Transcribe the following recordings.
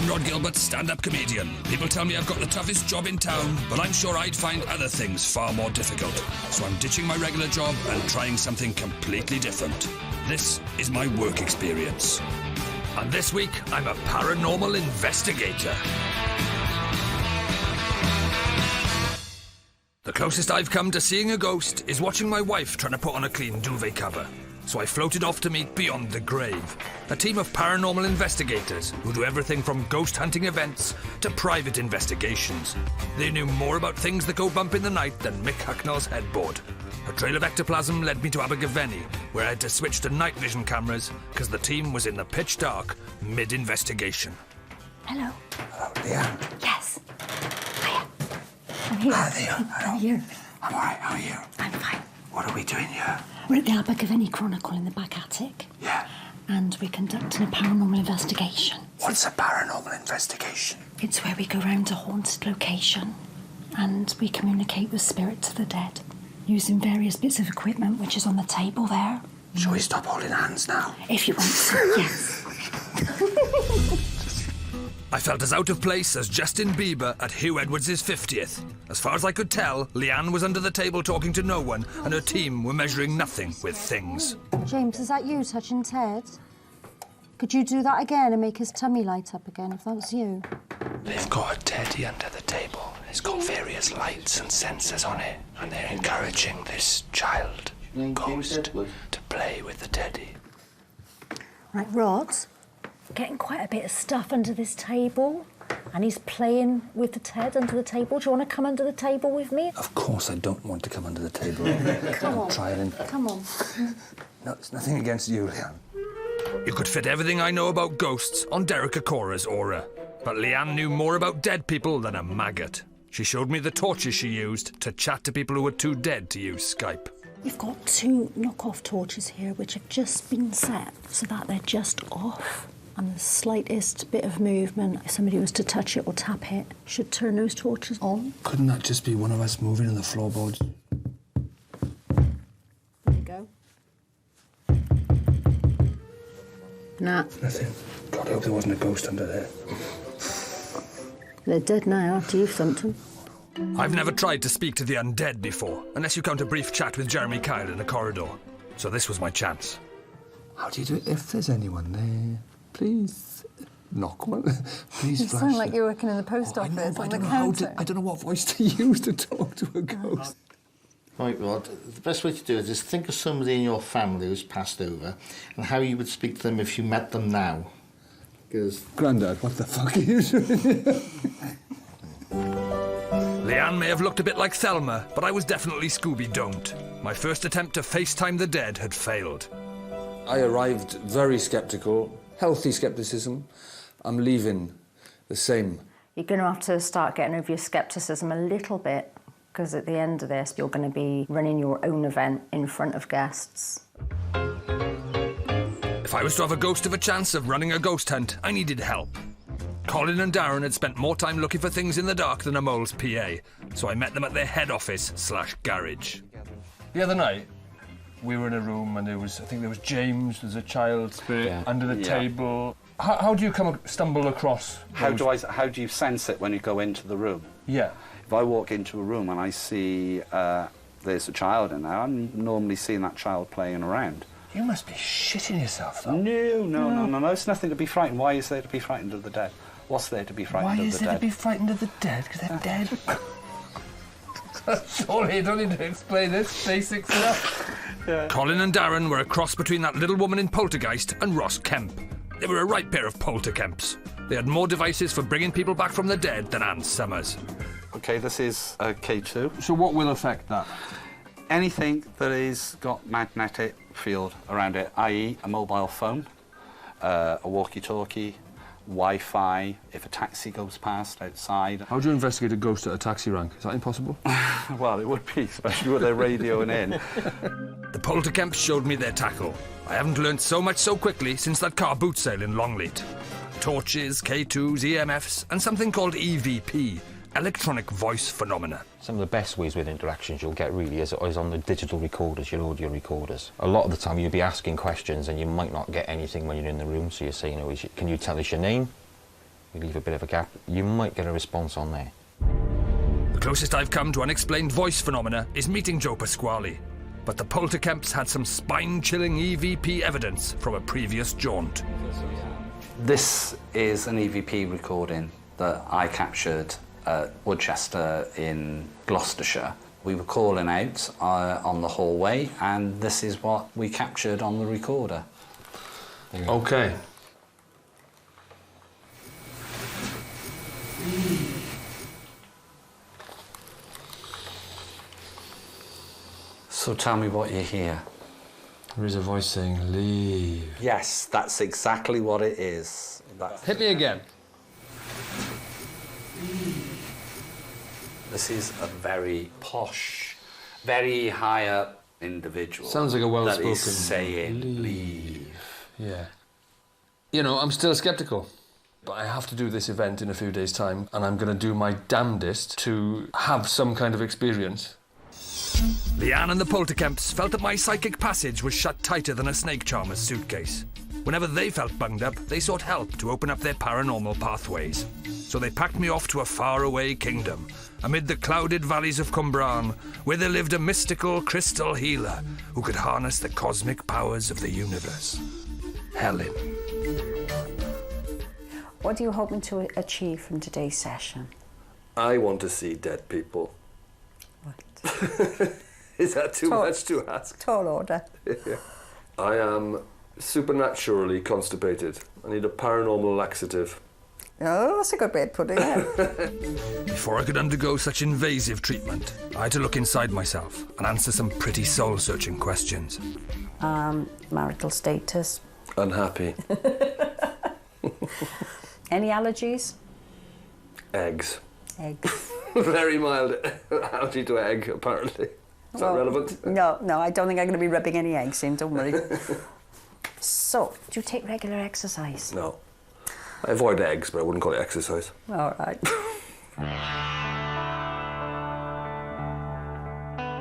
I'm Rhod Gilbert, stand-up comedian. People tell me I've got the toughest job in town, but I'm sure I'd find other things far more difficult. So I'm ditching my regular job and trying something completely different. This is my work experience. And this week, I'm a paranormal investigator. The closest I've come to seeing a ghost is watching my wife trying to put on a clean duvet cover. So I floated off to meet Beyond the Grave, a team of paranormal investigators who do everything from ghost hunting events to private investigations. They knew more about things that go bump in the night than Mick Hucknall's headboard. A trail of ectoplasm led me to Abergavenny, where I had to switch to night vision cameras because the team was in the pitch dark, mid-investigation. Hello. Hello, Leanne. Yes. Hiya. I'm here. Hi there. Hello. I'm here. I'm alright, how are you? I'm fine. What are we doing here? We're at the Abergavenny Chronicle in the back attic. Yeah. And we're conducting a paranormal investigation. What's a paranormal investigation? It's where we go round a haunted location and we communicate with spirits of the dead using various bits of equipment which is on the table there. Shall we stop holding hands now? If you want to, yes. I felt as out of place as Justin Bieber at Hugh Edwards' 50th. As far as I could tell, Leanne was under the table talking to no one, and her team were measuring nothing with things. James, is that you touching Ted? Could you do that again and make his tummy light up again, if that was you? They've got a teddy under the table. It's got various lights and sensors on it, and they're encouraging this child, ghost, to play with the teddy. Right, Rod, getting quite a bit of stuff under this table, and he's playing with the Ted under the table. Do you want to come under the table with me? Of course I don't want to come under the table. Come on. Try it. Come on. No, it's nothing against you, Leanne. You could fit everything I know about ghosts on Derek Akora's aura. But Leanne knew more about dead people than a maggot. She showed me the torches she used to chat to people who were too dead to use Skype. We've got 2 knockoff torches here which have just been set so that they're just off. And the slightest bit of movement, if somebody was to touch it or tap it, should turn those torches on. Couldn't that just be one of us moving in the floorboards? There you go. Nah. Nothing. God, I hope there wasn't a ghost under there. They're dead now after you've thumped them. I've never tried to speak to the undead before, unless you count a brief chat with Jeremy Kyle in a corridor. So this was my chance. How do you do it if there's anyone there? Please knock one. Please You flash. sound like you're working in the post I know, office but on I the don't know how counter. I don't know what voice to use to talk to a ghost. Right, Rod, the best way to do it is think of somebody in your family who's passed over and how you would speak to them if you met them now. Because Grandad, what the fuck are you doing? Leanne may have looked a bit like Thelma, but I was definitely Scooby-Don't. My first attempt to FaceTime the dead had failed. I arrived very sceptical, healthy scepticism. I'm leaving the same. You're going to have to start getting over your scepticism a little bit, because at the end of this, you're going to be running your own event in front of guests. If I was to have a ghost of a chance of running a ghost hunt, I needed help. Colin and Darren had spent more time looking for things in the dark than a mole's PA, so I met them at their head office/garage. The other night, we were in a room and I think there was James, there's a child spirit under the table. How do you stumble across those? How do you sense it when you go into the room? Yeah. If I walk into a room and I see there's a child in there, I'm normally seeing that child playing around. You must be shitting yourself, though. No. It's nothing to be frightened. Why is there to be frightened of the dead? What's there to be frightened of the dead? Why is there to be frightened of the dead? Because they're dead. Surely you don't need to explain this basic stuff. Yeah. Colin and Darren were a cross between that little woman in Poltergeist and Ross Kemp. They were a right pair of polterkemps. They had more devices for bringing people back from the dead than Ann Summers. OK, this is a K2. So what will affect that? Anything that is got magnetic field around it, i.e. a mobile phone, a walkie-talkie, Wi-Fi, if a taxi goes past outside. How do you investigate a ghost at a taxi rank? Is that impossible? Well, it would be, especially with their radioing in. The polterkemps showed me their tackle. I haven't learned so much so quickly since that car boot sale in Longleat. Torches, K2s, EMFs, and something called EVP, electronic voice phenomena. Some of the best ways with interactions you'll get really is on the digital recorders, your audio recorders. A lot of the time you'll be asking questions and you might not get anything when you're in the room, so you say, can you tell us your name? you leave a bit of a gap, you might get a response on there. The closest I've come to unexplained voice phenomena is meeting Joe Pasquale. But the Polterkemps had some spine-chilling EVP evidence from a previous jaunt. This is an EVP recording that I captured at Woodchester in Gloucestershire. We were calling out on the hallway, and this is what we captured on the recorder. Okay. So tell me what you hear. There is a voice saying, leave. Yes, that's exactly what it is. Hit me again. This is a very posh, very high up individual. Sounds like a well-spoken that is saying leave. Yeah. You know, I'm still sceptical. But I have to do this event in a few days' time, and I'm going to do my damnedest to have some kind of experience. Leanne and the Polterkemps felt that my psychic passage was shut tighter than a snake charmer's suitcase. Whenever they felt bunged up, they sought help to open up their paranormal pathways. So they packed me off to a faraway kingdom, amid the clouded valleys of Cwmbran, where there lived a mystical crystal healer who could harness the cosmic powers of the universe. Helen. What are you hoping to achieve from today's session? I want to see dead people. What? Is that too much to ask? Tall order. I am supernaturally constipated. I need a paranormal laxative. Oh, that's a good way of putting it. Before I could undergo such invasive treatment, I had to look inside myself and answer some pretty soul-searching questions. Marital status. Unhappy. Any allergies? Eggs. Eggs. Very mild allergy to egg, apparently. Is that relevant? No, I don't think I'm going to be rubbing any eggs in, don't worry. So, do you take regular exercise? No. I avoid eggs, but I wouldn't call it exercise. All right.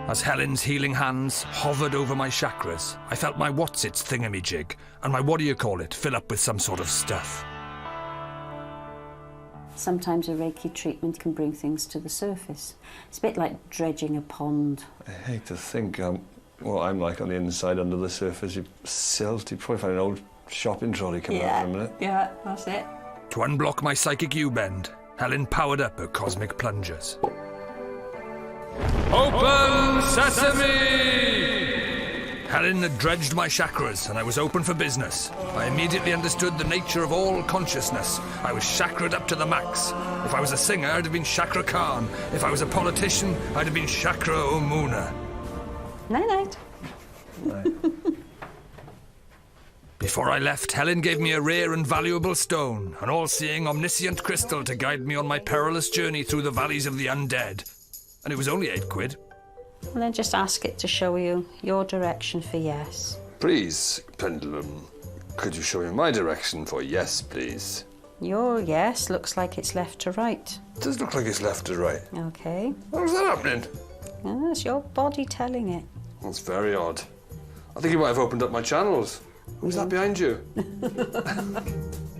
As Helen's healing hands hovered over my chakras, I felt my what's-its thingamajig and my what-do-you-call-it fill up with some sort of stuff. Sometimes a Reiki treatment can bring things to the surface. It's a bit like dredging a pond. I hate to think what I'm like on the inside under the surface. You silt, you'd probably find an old shopping trolley coming out in a minute. Yeah, that's it. To unblock my psychic U-bend, Helen powered up her cosmic plungers. Open sesame! Helen had dredged my chakras and I was open for business. I immediately understood the nature of all consciousness. I was chakra'd up to the max. If I was a singer, I'd have been Chakra Khan. If I was a politician, I'd have been Chakra Omuna. Night-night. Before I left, Helen gave me a rare and valuable stone, an all-seeing omniscient crystal to guide me on my perilous journey through the valleys of the undead. And it was only £8. And then just ask it to show you your direction for yes. Please, Pendulum, could you show me my direction for yes, please? Your yes looks like it's left to right. It does look like it's left to right. Okay. How's that happening? That's your body telling it. That's very odd. I think you might have opened up my channels. Who's that behind you?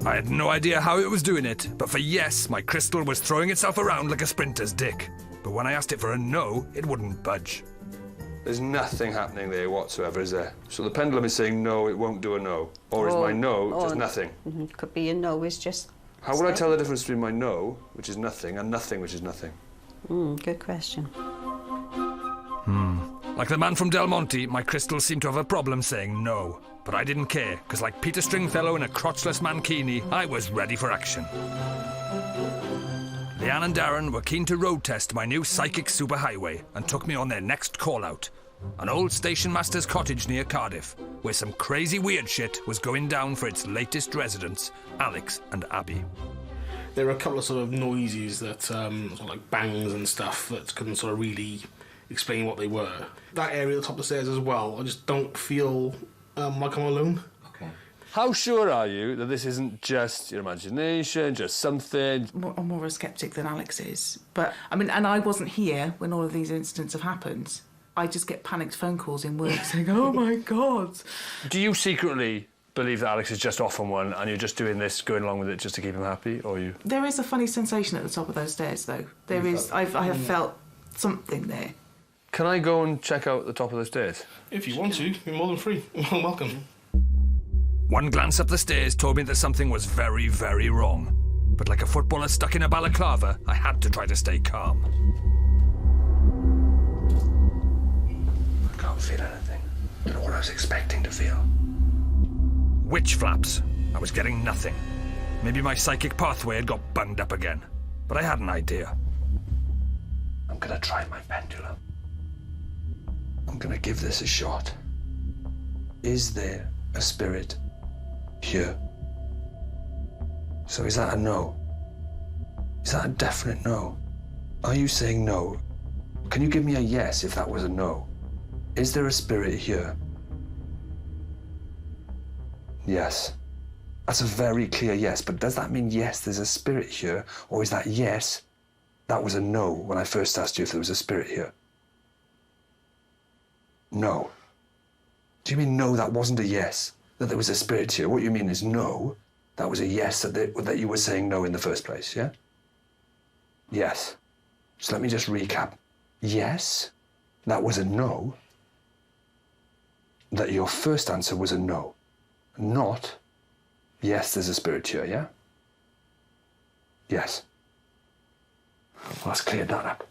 I had no idea how it was doing it, but for yes, my crystal was throwing itself around like a sprinter's dick. But when I asked it for a no, it wouldn't budge. There's nothing happening there whatsoever, is there? So the pendulum is saying no, it won't do a no. Or is my no just nothing? Could be a no is just... How would I tell the difference between my no, which is nothing, and nothing, which is nothing? Good question. Like the man from Del Monte, my crystal seemed to have a problem saying no. But I didn't care, because like Peter Stringfellow in a crotchless mankini, I was ready for action. Leanne and Darren were keen to road test my new psychic superhighway and took me on their next call-out. An old station master's cottage near Cardiff, where some crazy weird shit was going down for its latest residents, Alex and Abby. There were a couple of sort of noises that, sort of like bangs and stuff, that couldn't sort of really explain what they were. That area at the top of the stairs as well, I just don't feel like I'm alone. How sure are you that this isn't just your imagination, just something? I'm more a sceptic than Alex is. But, I mean, and I wasn't here when all of these incidents have happened. I just get panicked phone calls in work saying, oh, my God. Do you secretly believe that Alex is just off on one and you're just doing this, going along with it just to keep him happy, or you... There is a funny sensation at the top of those stairs, though. There is. I have felt something there. Can I go and check out the top of the stairs? If you want to, you're more than free. You're welcome. One glance up the stairs told me that something was very, very wrong. But like a footballer stuck in a balaclava, I had to try to stay calm. I can't feel anything. I don't know what I was expecting to feel. Witch flaps. I was getting nothing. Maybe my psychic pathway had got bunged up again. But I had an idea. I'm gonna try my pendulum. I'm gonna give this a shot. Is there a spirit here? So is that a no? Is that a definite no? Are you saying no? Can you give me a yes if that was a no? Is there a spirit here? Yes. That's a very clear yes, but does that mean yes, there's a spirit here? Or is that yes, that was a no when I first asked you if there was a spirit here? No. Do you mean no, that wasn't a yes, that there was a spirit here? What you mean is no, that was a yes, that you were saying no in the first place, yeah? Yes. So let me just recap. Yes, that was a no. That your first answer was a no. Not, yes, there's a spirit here, yeah? Yes. Well, that's cleared that up.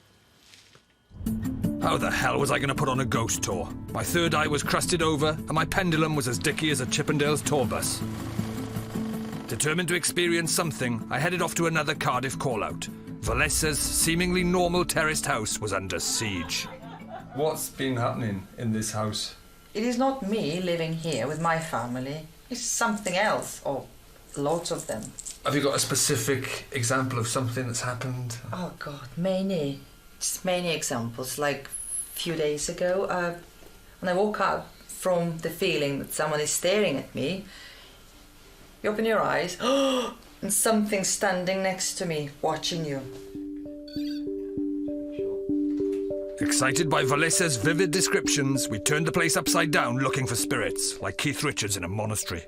How the hell was I going to put on a ghost tour? My third eye was crusted over, and my pendulum was as dicky as a Chippendales tour bus. Determined to experience something, I headed off to another Cardiff call-out. Valesa's seemingly normal terraced house was under siege. What's been happening in this house? It is not me living here with my family. It's something else, or lots of them. Have you got a specific example of something that's happened? Oh, God, many. Just many examples. Like a few days ago, when I woke up from the feeling that someone is staring at me, you open your eyes, and something's standing next to me, watching you. Excited by Valesa's vivid descriptions, we turned the place upside down looking for spirits, like Keith Richards in a monastery.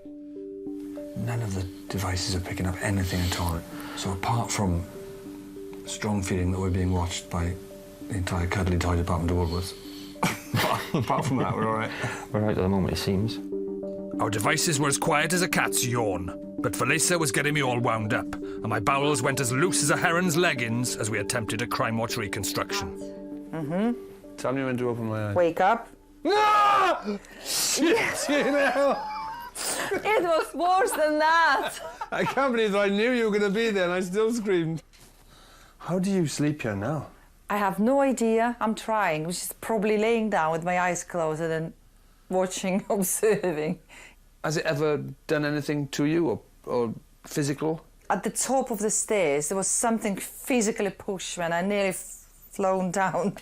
None of the devices are picking up anything at all. So apart from a strong feeling that we're being watched by the entire cuddly toy department of Woolworths, apart from that, we're all right. We're right at the moment, it seems. Our devices were as quiet as a cat's yawn, but Valesa was getting me all wound up, and my bowels went as loose as a heron's leggings as we attempted a Crime Watch reconstruction. Mm-hmm. Tell me when to open my eyes. Wake up. No! Shit, you know! It was worse than that. I can't believe that I knew you were going to be there and I still screamed. How do you sleep here now? I have no idea. I'm trying, which is probably laying down with my eyes closed and watching, observing. Has it ever done anything to you or physical? At the top of the stairs, there was something physically pushed me and I nearly flown down.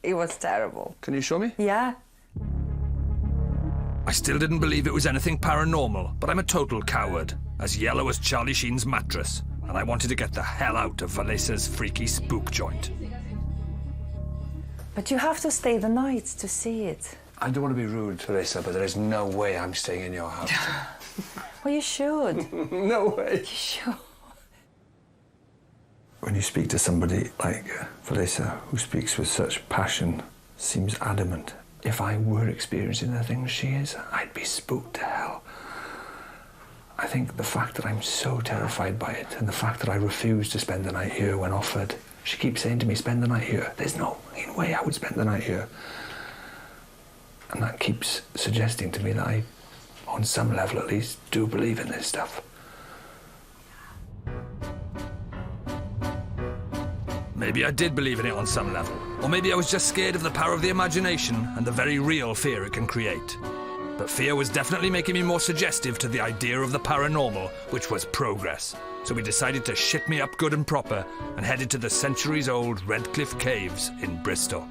It was terrible. Can you show me? Yeah. I still didn't believe it was anything paranormal, but I'm a total coward, as yellow as Charlie Sheen's mattress, and I wanted to get the hell out of Valesa's freaky spook joint. But you have to stay the night to see it. I don't want to be rude, Valesa, but there is no way I'm staying in your house. Well, you should. No way. You should. When you speak to somebody like Valesa, who speaks with such passion, seems adamant, if I were experiencing the things she is, I'd be spooked to hell. I think the fact that I'm so terrified by it, and the fact that I refuse to spend the night here when offered, she keeps saying to me, spend the night here. There's no way I would spend the night here. And that keeps suggesting to me that I, on some level at least, do believe in this stuff. Maybe I did believe in it on some level, or maybe I was just scared of the power of the imagination and the very real fear it can create. But fear was definitely making me more suggestive to the idea of the paranormal, which was progress. So we decided to shit me up good and proper and headed to the centuries-old Redcliffe Caves in Bristol.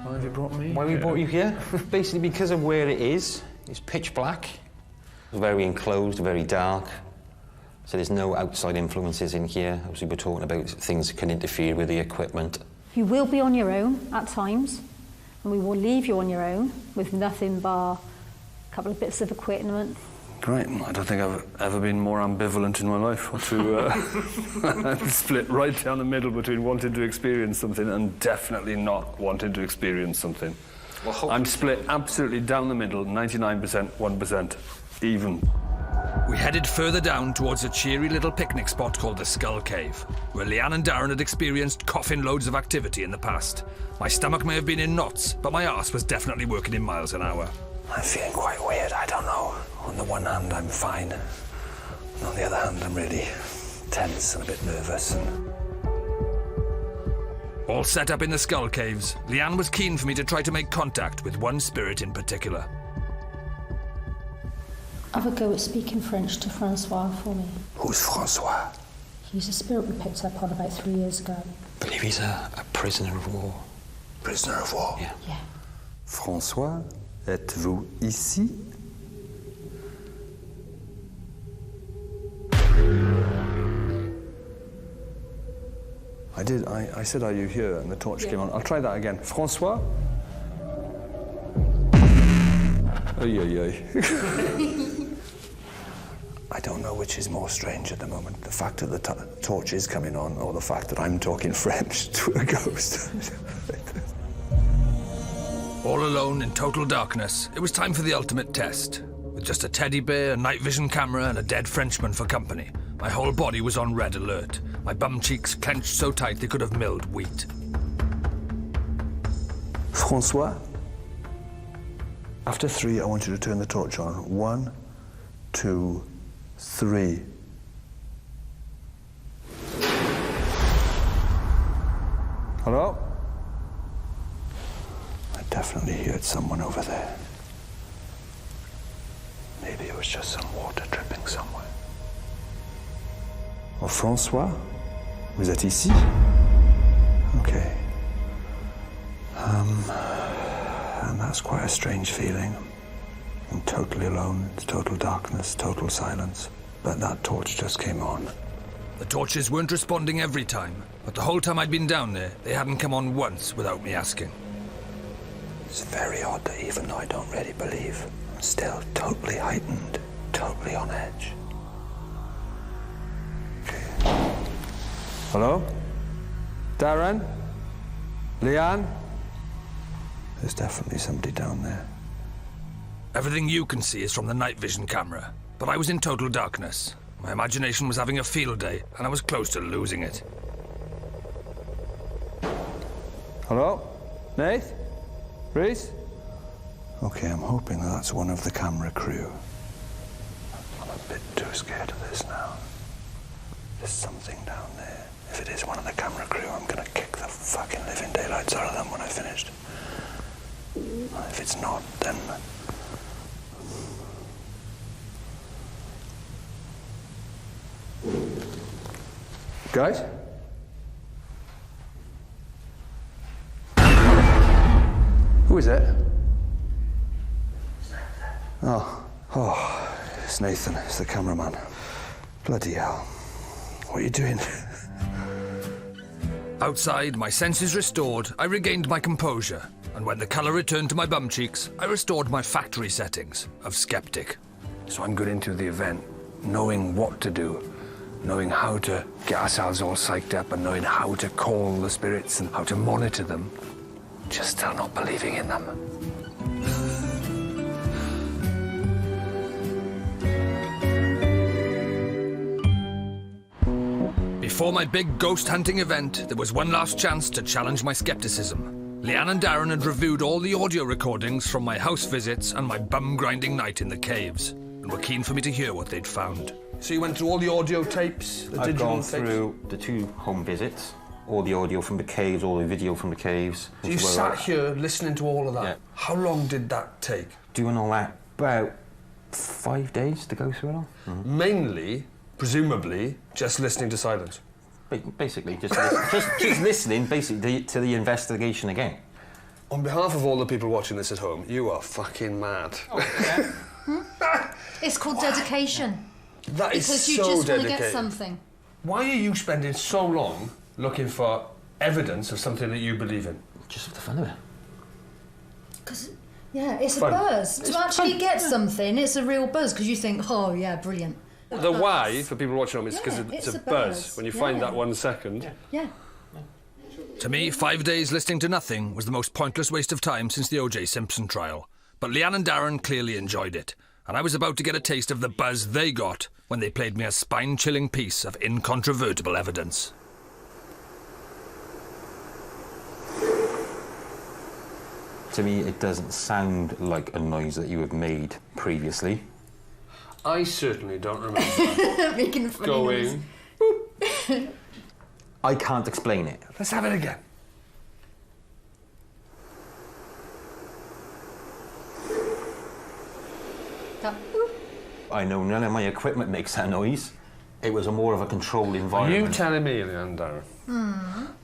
Why have you brought me? Why we brought you here? Basically because of where it is. It's pitch black. Very enclosed, very dark. So there's no outside influences in here. As we were talking about, things that can interfere with the equipment. You will be on your own at times, and we will leave you on your own with nothing bar a couple of bits of equipment, Great. I don't think I've ever been more ambivalent in my life. I'm split right down the middle between wanting to experience something and definitely not wanting to experience something. Well, I'm split absolutely down the middle, 99%, 1%, even. We headed further down towards a cheery little picnic spot called the Skull Cave, where Leanne and Darren had experienced coffin loads of activity in the past. My stomach may have been in knots, but my arse was definitely working in miles an hour. I'm feeling quite weird, I don't know. On the one hand, I'm fine. And on the other hand, I'm really tense and a bit nervous. All set up in the Skull Caves, Leanne was keen for me to try to make contact with one spirit in particular. Have a go at speaking French to Francois for me. Who's Francois? He's a spirit we picked up on about 3 years ago. I believe he's a prisoner of war. Prisoner of war? Yeah. Yeah. François, êtes-vous ici? I said, are you here? And the torch came on. I'll try that again. François? Oy, oy, oy. I don't know which is more strange at the moment. The fact that the torch is coming on or the fact that I'm talking French to a ghost. All alone in total darkness, it was time for the ultimate test. With just a teddy bear, a night vision camera and a dead Frenchman for company, my whole body was on red alert. My bum cheeks clenched so tight they could have milled wheat. Francois? After 3, I want you to turn the torch on. 1, 2, 3. Hello? I definitely heard someone over there. Maybe it was just some water dripping somewhere. Oh, François? Vous êtes ici? Okay. And that's quite a strange feeling. I'm totally alone. It's total darkness, total silence. But that torch just came on. The torches weren't responding every time, but the whole time I'd been down there, they hadn't come on once without me asking. It's very odd that even though I don't really believe, I'm still totally heightened, totally on edge. Okay. Hello? Darren? Leanne? There's definitely somebody down there. Everything you can see is from the night vision camera, but I was in total darkness. My imagination was having a field day, and I was close to losing it. Hello? Nath? Reese? Okay, I'm hoping that that's one of the camera crew. I'm a bit too scared of this now. There's something down there. If it is one of the camera crew, I'm gonna kick the fucking living daylights out of them when I've finished. If it's not, then... Guys? Who is it? Oh, it's Nathan. It's the cameraman. Bloody hell. What are you doing? Outside, my senses restored, I regained my composure, and when the colour returned to my bum cheeks, I restored my factory settings of skeptic. So I'm going into the event knowing what to do, knowing how to get ourselves all psyched up and knowing how to call the spirits and how to monitor them, just still not believing in them. Before my big ghost hunting event, there was one last chance to challenge my skepticism. Leanne and Darren had reviewed all the audio recordings from my house visits and my bum-grinding night in the caves, and were keen for me to hear what they'd found. So you went through all the audio tapes, the I've digital gone tapes? through the 2 home visits, all the audio from the caves, all the video from the caves. So you sat here listening to all of that? Yeah. How long did that take? Doing all that, about 5 days to go through it all. Mainly, presumably, just listening to silence. Basically, just listening basically to the investigation again. On behalf of all the people watching this at home, you are fucking mad. It's called dedication. That is because you so just want to dedicated. get something. Why are you spending so long looking for evidence of something that you believe in? Just for the fun of it. Because Yeah, it's Fun. a buzz. To actually get something, it's a real buzz because you think, oh yeah, brilliant. The why, for people watching home, is because Yeah, it's it's a a buzz. buzz. When you find Yeah. that 1 second. Yeah. To me, 5 days listening to nothing was the most pointless waste of time since the O.J. Simpson trial. But Leanne and Darren clearly enjoyed it, and I was about to get a taste of the buzz they got when they played me a spine-chilling piece of incontrovertible evidence. To me, it doesn't sound like a noise that you have made previously. I certainly don't remember Making a funny going... I can't explain it. Let's have it again. I know none of my equipment makes that noise. It was a more of a controlled Are environment. you telling me, Leanne and Darren,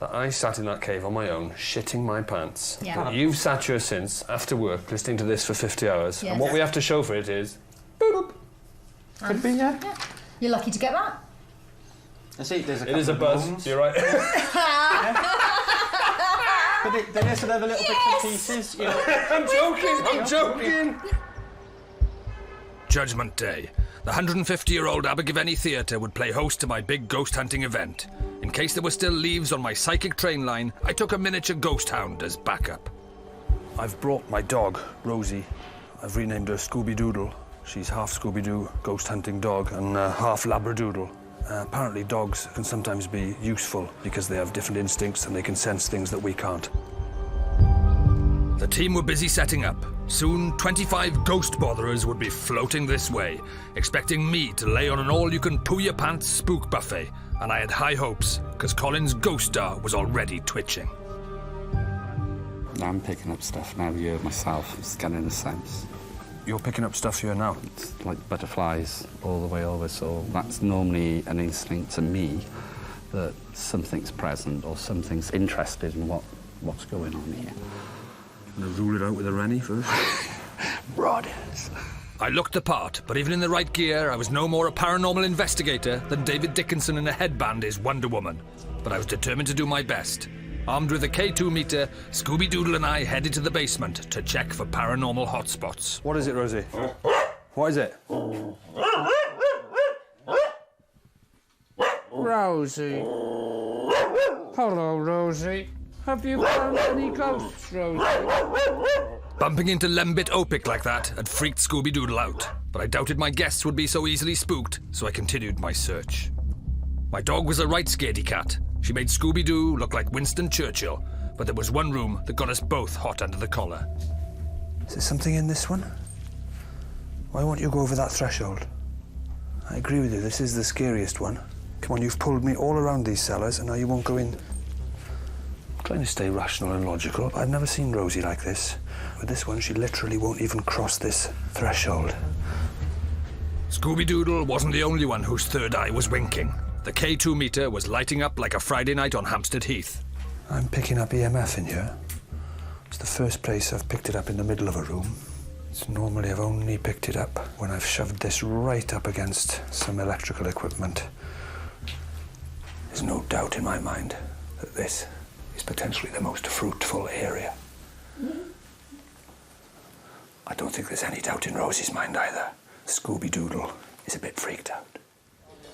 that I sat in that cave on my own, shitting my pants? Yeah. That you've sat here since, after work, listening to this for 50 hours, Yes. and what we have to show for it is... Could be, yeah. You're lucky to get that. I see, there's a It is a couple of buzz, moans. you're right. But there is some other little bits and pieces, you know. I'm joking! Judgment Day. The 150-year-old Abergavenny Theatre would play host to my big ghost hunting event. In case there were still leaves on my psychic train line, I took a miniature ghost hound as backup. I've brought my dog, Rosie. I've renamed her Scooby-Doodle. She's half Scooby-Doo, ghost hunting dog, and half Labradoodle. Apparently dogs can sometimes be useful because they have different instincts and they can sense things that we can't. The team were busy setting up. Soon, 25 ghost botherers would be floating this way, expecting me to lay on an all-you-can-poo-your-pants spook buffet, and I had high hopes, because Colin's ghost star was already twitching. I'm picking up stuff now here myself. It's getting a sense. You're picking up stuff here now? It's like butterflies all the way over, so that's normally an instinct to me that something's present or something's interested in what's going on here. I'm gonna rule it out with a Rennie first. Rhod. I looked the part, but even in the right gear, I was no more a paranormal investigator than David Dickinson in a headband is Wonder Woman. But I was determined to do my best. Armed with a K2 meter, Scooby-Doodle and I headed to the basement to check for paranormal hotspots. What is it, Rosie? What is it? Rosie. Hello, Rosie. Have you found any ghosts, Rosie? Bumping into Lembit Opic like that had freaked Scooby-Doodle out, but I doubted my guests would be so easily spooked, so I continued my search. My dog was a right scaredy cat. She made Scooby-Doo look like Winston Churchill, but there was one room that got us both hot under the collar. Is there something in this one? Why won't you go over that threshold? I agree with you, this is the scariest one. Come on, you've pulled me all around these cellars and now you won't go in. I'm trying to stay rational and logical, but I've never seen Rosie like this. With this one, she literally won't even cross this threshold. Scooby-Doodle wasn't the only one whose third eye was winking. The K2 meter was lighting up like a Friday night on Hampstead Heath. I'm picking up EMF in here. It's the first place I've picked it up in the middle of a room. It's normally I've only picked it up when I've shoved this right up against some electrical equipment. There's no doubt in my mind that this is potentially the most fruitful area. I don't think there's any doubt in Rosie's mind either. Scooby-Doodle is a bit freaked out.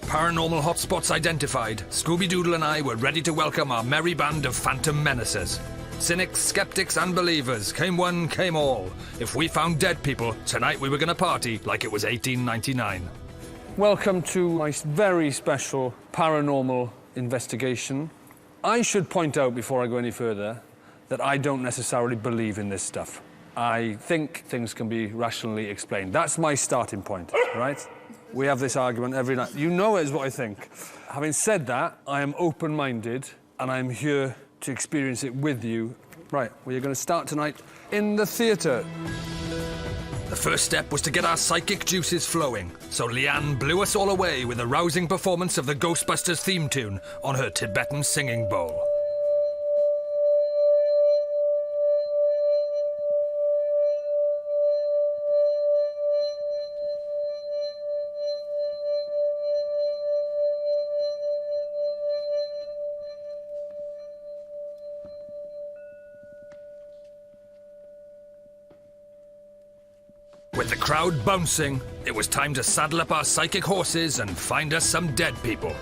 Paranormal hotspots identified, Scooby-Doodle and I were ready to welcome our merry band of phantom menacers. Cynics, skeptics and believers, came one, came all. If we found dead people, tonight we were going to party like it was 1899. Welcome to my very special paranormal investigation. I should point out before I go any further that I don't necessarily believe in this stuff. I think things can be rationally explained. That's my starting point, right? We have this argument every night. You know it is what I think. Having said that, I am open-minded and I'm here to experience it with you. Right, we are going to start tonight in the theatre. The first step was to get our psychic juices flowing, so Leanne blew us all away with a rousing performance of the Ghostbusters theme tune on her Tibetan singing bowl. With the crowd bouncing, it was time to saddle up our psychic horses and find us some dead people.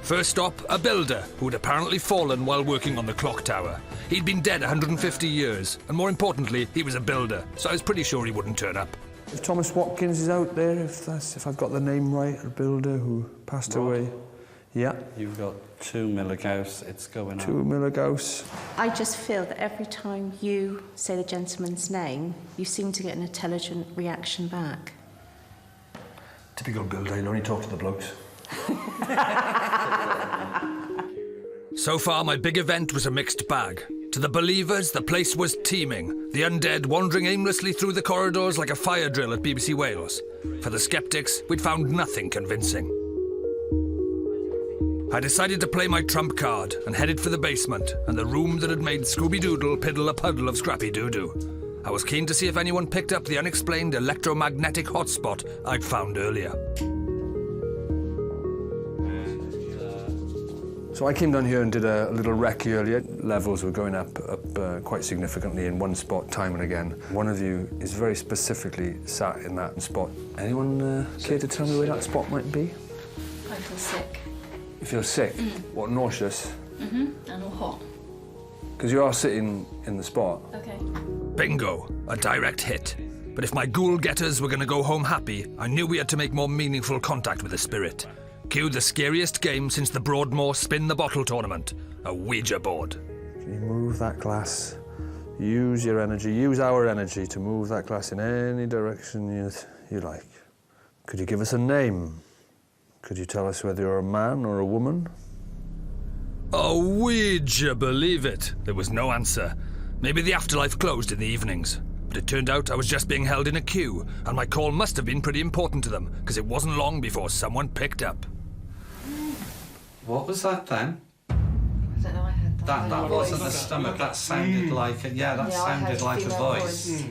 First stop, a builder who'd apparently fallen while working on the clock tower. He'd been dead 150 years, and more importantly, he was a builder, so I was pretty sure he wouldn't turn up. If Thomas Watkins is out there, if I've got the name right, a builder who passed away. Yeah. You've got 2 milligauss, it's going on. 2 milligauss. I just feel that every time you say the gentleman's name, you seem to get an intelligent reaction back. Typical builder, he'll only talk to the blokes. So far, my big event was a mixed bag. To the believers, the place was teeming, the undead wandering aimlessly through the corridors like a fire drill at BBC Wales. For the skeptics, we'd found nothing convincing. I decided to play my trump card and headed for the basement and the room that had made Scooby-Doodle piddle a puddle of scrappy doo-doo. I was keen to see if anyone picked up the unexplained electromagnetic hotspot I'd found earlier. So I came down here and did a little recce earlier. Levels were going up quite significantly in one spot time and again. One of you is very specifically sat in that spot. Anyone care to tell me where that spot might be? I feel sick. You feel sick? What, nauseous? And all hot. Because you are sitting in the spot. Okay. Bingo, a direct hit. But if my ghoul getters were going to go home happy, I knew we had to make more meaningful contact with the spirit. Cue the scariest game since the Broadmoor Spin the Bottle tournament, a Ouija board. Can you move that glass? Use your energy, use our energy to move that glass in any direction you like. Could you give us a name? Could you tell us whether you're a man or a woman? A Ouija, believe it. There was no answer. Maybe the afterlife closed in the evenings. But it turned out I was just being held in a queue, and my call must have been pretty important to them, because it wasn't long before someone picked up. What was that then? I don't know, I heard that. That wasn't the stomach, that sounded like a, sounded like a voice.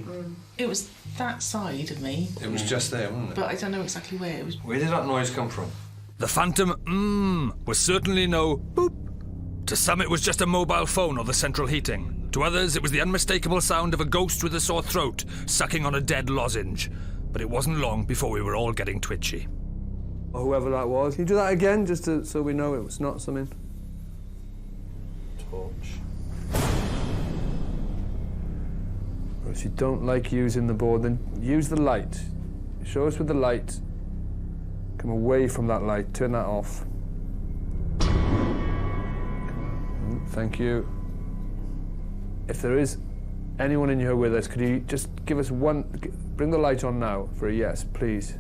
It was that side of me. It was just there, wasn't it? But I don't know exactly where it was. Where did that noise come from? The phantom was certainly no boop. To some it was just a mobile phone or the central heating. To others it was the unmistakable sound of a ghost with a sore throat sucking on a dead lozenge. But it wasn't long before we were all getting twitchy. Whoever that was. Can you do that again, just so we know it was not something? Torch. Or if you don't like using the board, then use the light. Show us with the light. Come away from that light, turn that off. Thank you. If there is anyone in here with us, could you just give us one... Bring the light on now for a yes, please.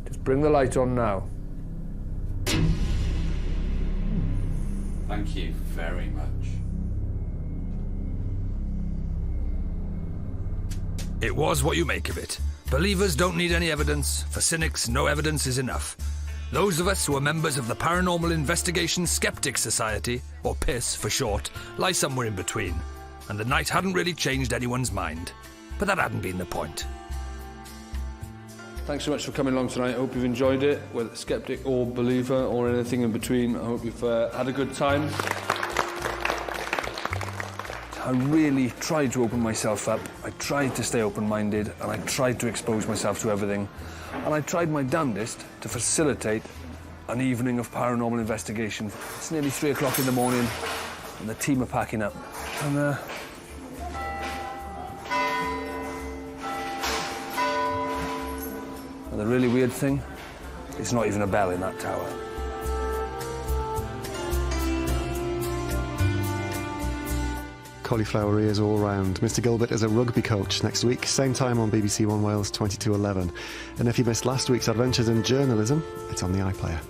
Just bring the light on now. Thank you very much. It was what you make of it. Believers don't need any evidence. For cynics, no evidence is enough. Those of us who are members of the Paranormal Investigation Skeptic Society, or PIS for short, lie somewhere in between. And the night hadn't really changed anyone's mind. But that hadn't been the point. Thanks so much for coming along tonight. I hope you've enjoyed it, whether skeptic or believer or anything in between. I hope you've had a good time. I really tried to open myself up. I tried to stay open-minded, and I tried to expose myself to everything. And I tried my damnedest to facilitate an evening of paranormal investigation. It's nearly 3 o'clock in the morning, and the team are packing up. And the really weird thing, it's not even a bell in that tower. Cauliflower ears all round. Mr. Gilbert is a rugby coach next week, same time on BBC One Wales 22:11. And if you missed last week's Adventures in Journalism, it's on the iPlayer.